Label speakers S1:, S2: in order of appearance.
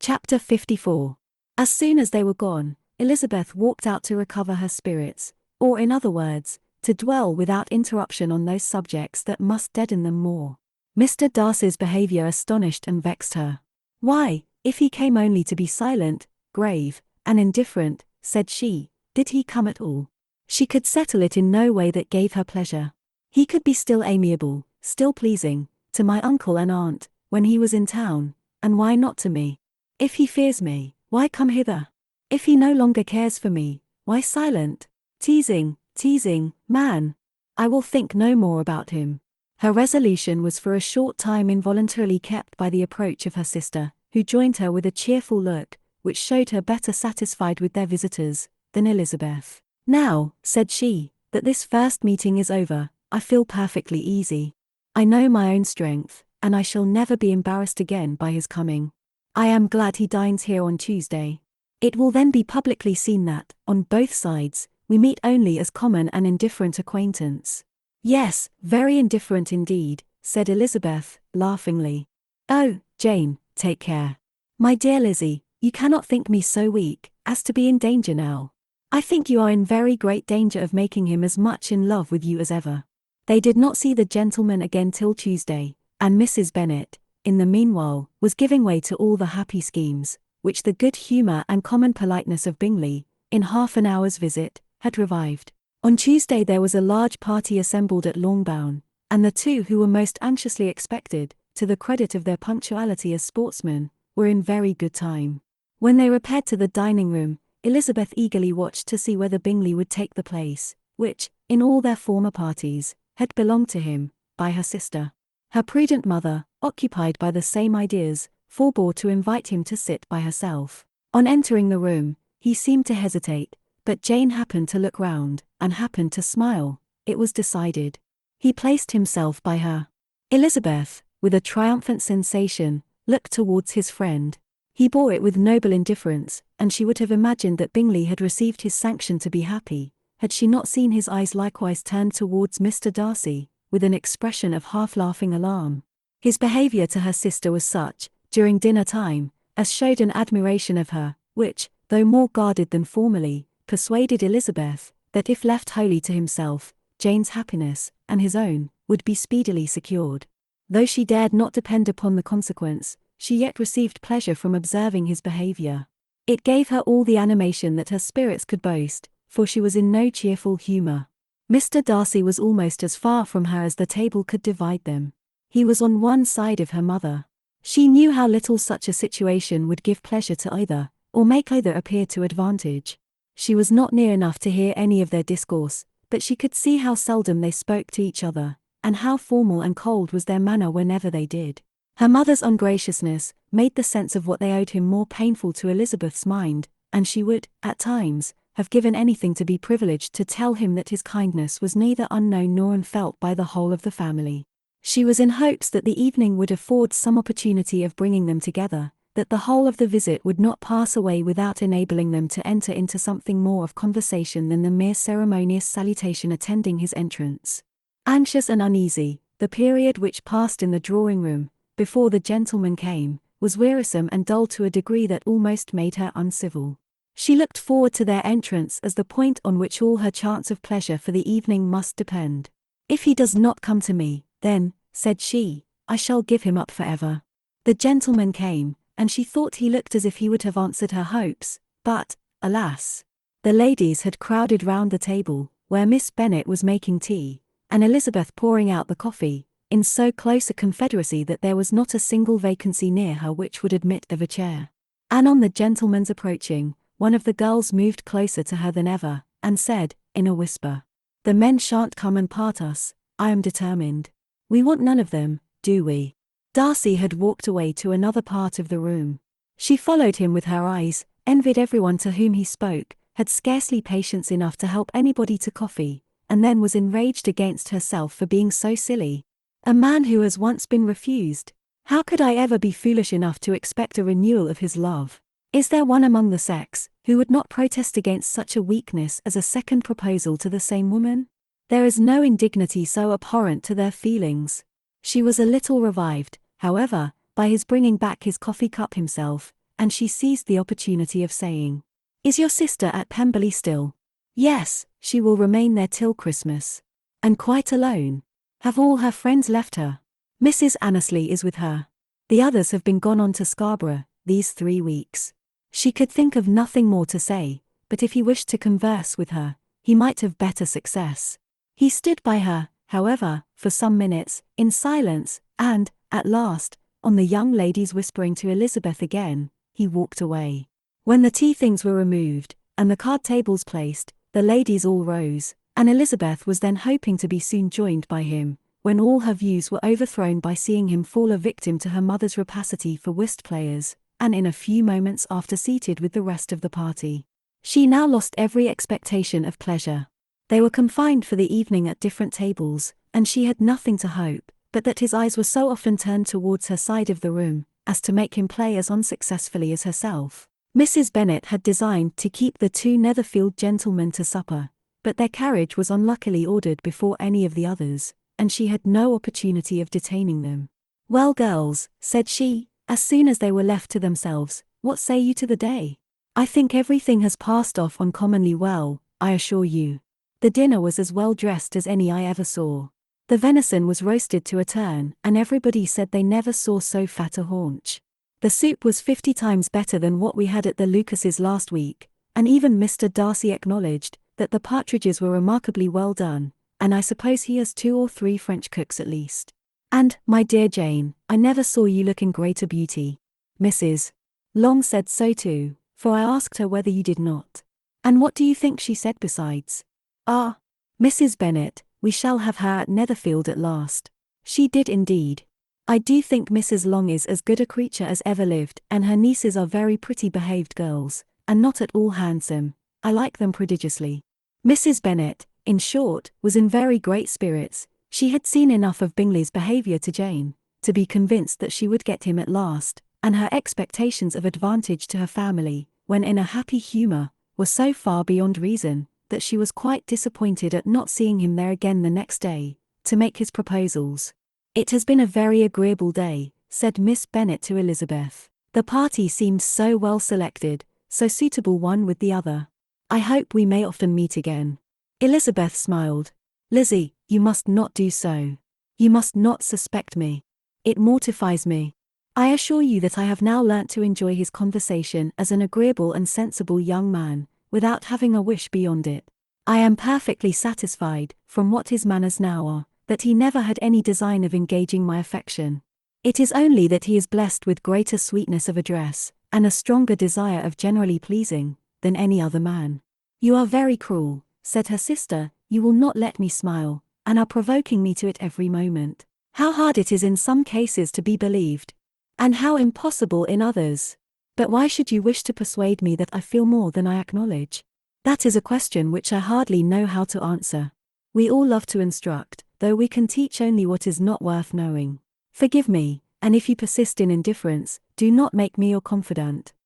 S1: Chapter 54. As soon as they were gone, Elizabeth walked out to recover her spirits, or in other words, to dwell without interruption on those subjects that must deaden them more. Mr. Darcy's behaviour astonished and vexed her. Why, if he came only to be silent, grave, and indifferent, said she, did he come at all? She could settle it in no way that gave her pleasure. He could be still amiable, still pleasing, to my uncle and aunt, when he was in town, and why not to me? If he fears me, why come hither? If he no longer cares for me, why silent? Teasing, man. I will think no more about him. Her resolution was for a short time involuntarily kept by the approach of her sister, who joined her with a cheerful look, which showed her better satisfied with their visitors than Elizabeth. Now, said she, that this first meeting is over, I feel perfectly easy. I know my own strength, and I shall never be embarrassed again by his coming. I am glad he dines here on Tuesday. It will then be publicly seen that, on both sides, we meet only as common and indifferent acquaintance. Yes, very indifferent indeed, said Elizabeth, laughingly. Oh, Jane, take care. My dear Lizzie, you cannot think me so weak as to be in danger now. I think you are in very great danger of making him as much in love with you as ever. They did not see the gentleman again till Tuesday, and Mrs. Bennet, in the meanwhile, was giving way to all the happy schemes, which the good humour and common politeness of Bingley, in half an hour's visit, had revived. On Tuesday there was a large party assembled at Longbourn, and the two who were most anxiously expected, to the credit of their punctuality as sportsmen, were in very good time. When they repaired to the dining-room, Elizabeth eagerly watched to see whether Bingley would take the place, which, in all their former parties, had belonged to him, by her sister. Her prudent mother, occupied by the same ideas, forbore to invite him to sit by herself. On entering the room, he seemed to hesitate, but Jane happened to look round, and happened to smile. It was decided. He placed himself by her. Elizabeth, with a triumphant sensation, looked towards his friend. He bore it with noble indifference, and she would have imagined that Bingley had received his sanction to be happy, had she not seen his eyes likewise turned towards Mr. Darcy, with an expression of half-laughing alarm. His behaviour to her sister was such, during dinner time, as showed an admiration of her, which, though more guarded than formerly, persuaded Elizabeth, that if left wholly to himself, Jane's happiness, and his own, would be speedily secured. Though she dared not depend upon the consequence, she yet received pleasure from observing his behaviour. It gave her all the animation that her spirits could boast, for she was in no cheerful humour. Mr. Darcy was almost as far from her as the table could divide them. He was on one side of her mother. She knew how little such a situation would give pleasure to either, or make either appear to advantage. She was not near enough to hear any of their discourse, but she could see how seldom they spoke to each other, and how formal and cold was their manner whenever they did. Her mother's ungraciousness made the sense of what they owed him more painful to Elizabeth's mind, and she would, at times, have given anything to be privileged to tell him that his kindness was neither unknown nor unfelt by the whole of the family. She was in hopes that the evening would afford some opportunity of bringing them together, that the whole of the visit would not pass away without enabling them to enter into something more of conversation than the mere ceremonious salutation attending his entrance. Anxious and uneasy, the period which passed in the drawing-room, before the gentleman came, was wearisome and dull to a degree that almost made her uncivil. She looked forward to their entrance as the point on which all her chance of pleasure for the evening must depend. If he does not come to me, then, said she, I shall give him up forever. The gentleman came, and she thought he looked as if he would have answered her hopes, but, alas! The ladies had crowded round the table, where Miss Bennet was making tea, and Elizabeth pouring out the coffee, in so close a confederacy that there was not a single vacancy near her which would admit of a chair. And on the gentleman's approaching, one of the girls moved closer to her than ever, and said, in a whisper, "The men shan't come and part us, I am determined. We want none of them, do we?" Darcy had walked away to another part of the room. She followed him with her eyes, envied everyone to whom he spoke, had scarcely patience enough to help anybody to coffee, and then was enraged against herself for being so silly. A man who has once been refused. How could I ever be foolish enough to expect a renewal of his love? Is there one among the sex who would not protest against such a weakness as a second proposal to the same woman? There is no indignity so abhorrent to their feelings. She was a little revived, however, by his bringing back his coffee cup himself, and she seized the opportunity of saying, "Is your sister at Pemberley still?" "Yes, she will remain there till Christmas." "And quite alone? Have all her friends left her?" "Mrs. Annesley is with her. The others have been gone on to Scarborough these 3 weeks." She could think of nothing more to say, but if he wished to converse with her, he might have better success. He stood by her, however, for some minutes, in silence, and, at last, on the young lady's whispering to Elizabeth again, he walked away. When the tea things were removed, and the card tables placed, the ladies all rose, and Elizabeth was then hoping to be soon joined by him, when all her views were overthrown by seeing him fall a victim to her mother's rapacity for whist players, and in a few moments after seated with the rest of the party. She now lost every expectation of pleasure. They were confined for the evening at different tables, and she had nothing to hope, but that his eyes were so often turned towards her side of the room, as to make him play as unsuccessfully as herself. Mrs. Bennet had designed to keep the 2 Netherfield gentlemen to supper, but their carriage was unluckily ordered before any of the others, and she had no opportunity of detaining them. "Well, girls," said she, as soon as they were left to themselves, "what say you to the day? I think everything has passed off uncommonly well, I assure you. The dinner was as well dressed as any I ever saw. The venison was roasted to a turn, and everybody said they never saw so fat a haunch. The soup was 50 times better than what we had at the Lucases last week, and even Mr. Darcy acknowledged that the partridges were remarkably well done, and I suppose he has 2 or 3 French cooks at least. And, my dear Jane, I never saw you look in greater beauty. Mrs. Long said so too, for I asked her whether you did not. And what do you think she said besides? Ah, Mrs. Bennet, we shall have her at Netherfield at last. She did indeed. I do think Mrs. Long is as good a creature as ever lived, and her nieces are very pretty behaved girls, and not at all handsome. I like them prodigiously." Mrs. Bennet, in short, was in very great spirits. She had seen enough of Bingley's behaviour to Jane, to be convinced that she would get him at last, and her expectations of advantage to her family, when in a happy humour, were so far beyond reason, that she was quite disappointed at not seeing him there again the next day, to make his proposals. "It has been a very agreeable day," said Miss Bennet to Elizabeth. "The party seemed so well selected, so suitable one with the other. I hope we may often meet again." Elizabeth smiled. "Lizzie, you must not do so. You must not suspect me. It mortifies me. I assure you that I have now learnt to enjoy his conversation as an agreeable and sensible young man, without having a wish beyond it. I am perfectly satisfied, from what his manners now are, that he never had any design of engaging my affection. It is only that he is blessed with greater sweetness of address, and a stronger desire of generally pleasing, than any other man." "You are very cruel," said her sister, "you will not let me smile, and are provoking me to it every moment. How hard it is in some cases to be believed, and how impossible in others. But why should you wish to persuade me that I feel more than I acknowledge? That is a question which I hardly know how to answer. We all love to instruct, though we can teach only what is not worth knowing. Forgive me, and if you persist in indifference, do not make me your confidant.